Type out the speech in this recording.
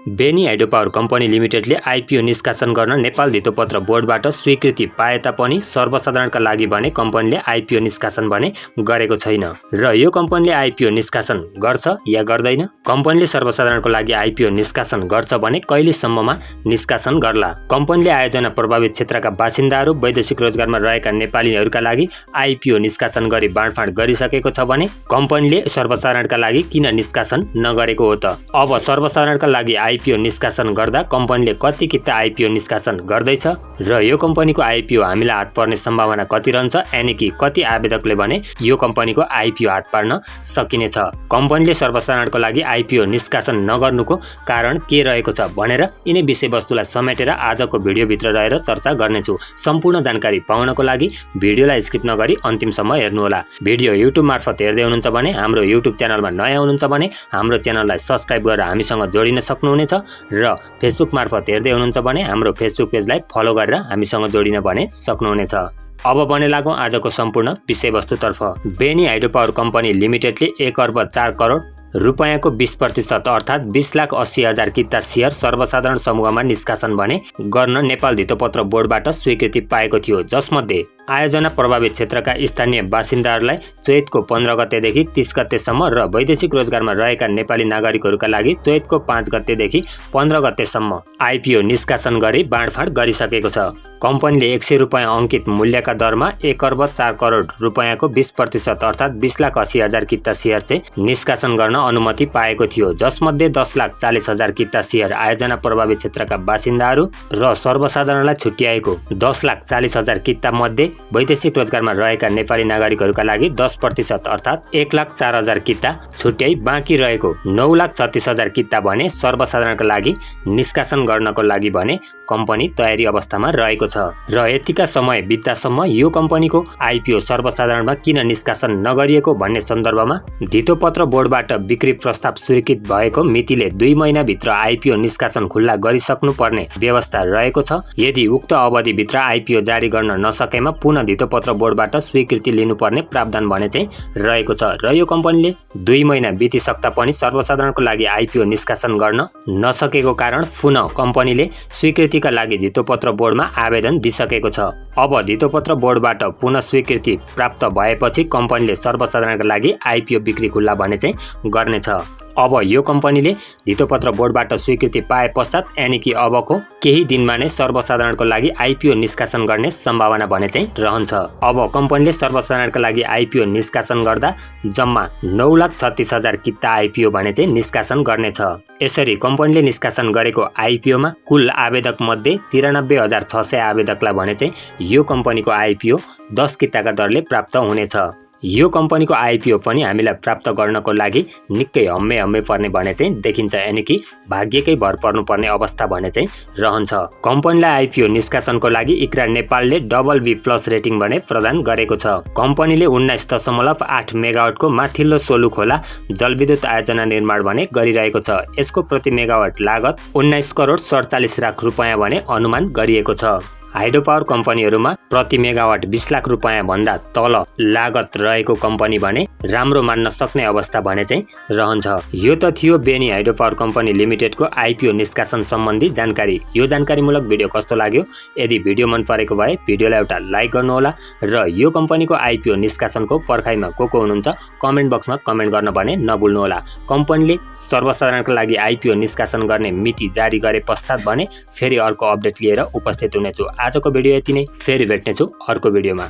Beni hydropower company लिमिटेडले IPO निष्कासन गर्न नेपाल धितोपत्र बोर्डबाट स्वीकृति पाए तापनि सर्वसाधारणका लागि भने कम्पनीले आइपिओ निष्कासन भने गरेको छैन र यो कम्पनीले आइपिओ निष्कासन गर्छ या गर्दैन। कम्पनीले सर्वसाधारणको लागि आइपिओ निष्कासन गर्छ भने कहिलेसम्ममा निष्कासन गर्ला। कम्पनीले आयोजना प्रभावित क्षेत्रका बासिन्दाहरू वैदेशिक रोजगारमा रहेका नेपालीहरूका लागि आइपिओ निष्कासन गरी बाँडफाँड गरिसकेको छ भने कम्पनीले सर्वसाधारणका लागि किन निष्कासन नगरेको हो त। अब सर्वसाधारणका लागि आइपिओ निष्कासन गर्दा कम्पनीले कति किता आइपिओ निष्कासन गर्दैछ र यो कम्पनीको आइपिओ हामीलाई हात पर्ने सम्भावना कति रहन्छ, यानि कि कति आवेदकले भने यो कम्पनीको आइपिओ हात पार्न सकिनेछ। कम्पनीले सर्वसाधारणको लागि आइपिओ निष्कासन नगर्नुको कारण के रहेको छ भनेर यिनै विषयवस्तुलाई समेटेर आजको भिडियोभित्र रहेर चर्चा गर्नेछु। सम्पूर्ण जानकारी पाउनको लागि भिडियोलाई स्किप नगरी अन्तिमसम्म हेर्नुहोला। भिडियो युट्युब मार्फत हेर्दै हुनुहुन्छ भने हाम्रो युट्युब च्यानलमा नयाँ हुनुहुन्छ भने हाम्रो च्यानललाई सब्स्क्राइब गरेर हामीसँग जोडिन सक्नुहुनेछ र फेसबुक मार्फत हेर्दै हुनुहुन्छ भने हाम्रो फेसबुक पेजलाई फलो गरेर हामीसँग जोडिन भने सक्नुहुनेछ। अब भने लागौँ आजको सम्पूर्ण विषयवस्तुतर्फ। बेनी हाइड्रोपावर कम्पनी लिमिटेडले 1 अर्ब 4 करोड रुपैयाँको 20% अर्थात् 20,80,000 किता सेयर सर्वसाधारण समूहमा निष्कासन भने गर्न नेपाल धितोपत्र बोर्डबाट स्वीकृति पाएको थियो, जसमध्ये आयोजना प्रभावित क्षेत्रका स्थानीय बासिन्दाहरूलाई चैतको 15 गतेदेखि 30 गतेसम्म र वैदेशिक रोजगारमा रहेका नेपाली नागरिकहरूका लागि चैतको 5 गतेदेखि 15 गतेसम्म आइपिओ निष्कासन गरी बाँडफाँड गरिसकेको छ। कम्पनीले 100 रुपैयाँ अङ्कित मूल्यका दरमा 1 अर्ब 4 करोड रुपैयाँको 20% अर्थात् 20,80,000 किता सेयर चाहिँ निष्कासन गर्न अनुमति पाएको थियो, जसमध्ये 10,40,000 किता सेयर आयोजना प्रभावित क्षेत्रका बासिन्दाहरू र सर्वसाधारणलाई छुट्याएको 10,40,000 किता मध्ये वैदेशिक रोजगारमा रहेका नेपाली नागरिकहरूका लागि 10% अर्थात् 1,04,000 किता छुट्याई बाँकी रहेको 9,36,000 किता भने सर्वसाधारणका लागि निष्कासन गर्नको लागि भने कम्पनी तयारी अवस्थामा रहेको छ र यतिका समय बित्दासम्म यो कम्पनीको आइपिओ सर्वसाधारणमा किन निष्कासन नगरिएको भन्ने सन्दर्भमा धितोपत्र बोर्डबाट बिक्री प्रस्ताव स्वीकृत भएको मितिले 2 महिनाभित्र आइपिओ निष्कासन खुल्ला गरिसक्नु पर्ने व्यवस्था रहेको छ। यदि उक्त अवधिभित्र आइपिओ जारी गर्न नसकेमा पुनः धितोपत्र बोर्डबाट स्वीकृति लिनुपर्ने प्रावधान भने चाहिँ रहेको छ र यो कम्पनीले 2 महिना बितिसक्दा पनि सर्वसाधारणको लागि आइपिओ निष्कासन गर्न नसकेको कारण पुनः कम्पनीले स्वीकृतिका लागि धितोपत्र बोर्डमा आवेदन दिइसकेको छ। अब धितोपत्र बोर्डबाट पुनः स्वीकृति प्राप्त भएपछि कम्पनीले सर्वसाधारणका लागि आइपिओ बिक्री खुल्ला भने चाहिँ गर्नेछ। अब यो कम्पनीले धितोपत्र बोर्डबाट स्वीकृति पाए पश्चात यानि कि अबको केही दिनमा नै सर्वसाधारणको लागि आइपिओ निष्कासन गर्ने सम्भावना भने चाहिँ रहन्छ। अब कम्पनीले सर्वसाधारणका लागि आइपिओ निष्कासन गर्दा जम्मा 9,36,000 किता आइपिओ भने चाहिँ निष्कासन गर्नेछ। यसरी कम्पनीले निष्कासन गरेको आइपिओमा कुल आवेदक मध्ये 93,600 आवेदकलाई भने चाहिँ यो कम्पनीको आइपिओ 10 किताका दरले प्राप्त हुनेछ। यो कम्पनीको आइपिओ पनि हामीलाई प्राप्त गर्नको लागि निकै हम्मे पर्ने भने चाहिँ देखिन्छ, यानि कि भाग्यकै भर पर्नुपर्ने अवस्था भने चाहिँ रहन्छ। कम्पनीलाई आइपिओ निष्कासनको लागि इक्रा नेपालले BB+ रेटिङ भने प्रदान गरेको छ। कम्पनीले 19.8 मेगावाटको माथिल्लो सोलु खोला जलविद्युत आयोजना निर्माण भने गरिरहेको छ। यसको प्रति मेगावाट लागत 19 करोड 47 लाख रुपैयाँ भने अनुमान गरिएको छ। हाइड्रोपावर कम्पनीहरूमा प्रति मेगावाट 20 लाख रुपैयाँ भन्दा तल लागत रहेको कम्पनी भने राम्रो मान्न सक्ने अवस्था भने चाहिँ रहन्छ। यो त थियो बेनी हाइड्रोपावर कम्पनी लिमिटेडको आइपिओ निष्कासन सम्बन्धी जानकारी। यो जानकारीमूलक भिडियो कस्तो लाग्यो? यदि भिडियो मन परेको भए भिडियोलाई एउटा लाइक गर्नुहोला र यो कम्पनीको आइपिओ निष्कासनको पर्खाइमा को हुनुहुन्छ कमेन्ट बक्समा कमेन्ट गर्न भने नभुल्नुहोला। कम्पनीले सर्वसाधारणका लागि आइपिओ निष्कासन गर्ने मिति जारी गरे पश्चात भने फेरि अर्को अपडेट लिएर उपस्थित हुनेछु। आजको भिडियो यति नै, फेरि भेट्नेछु अर्को भिडियोमा।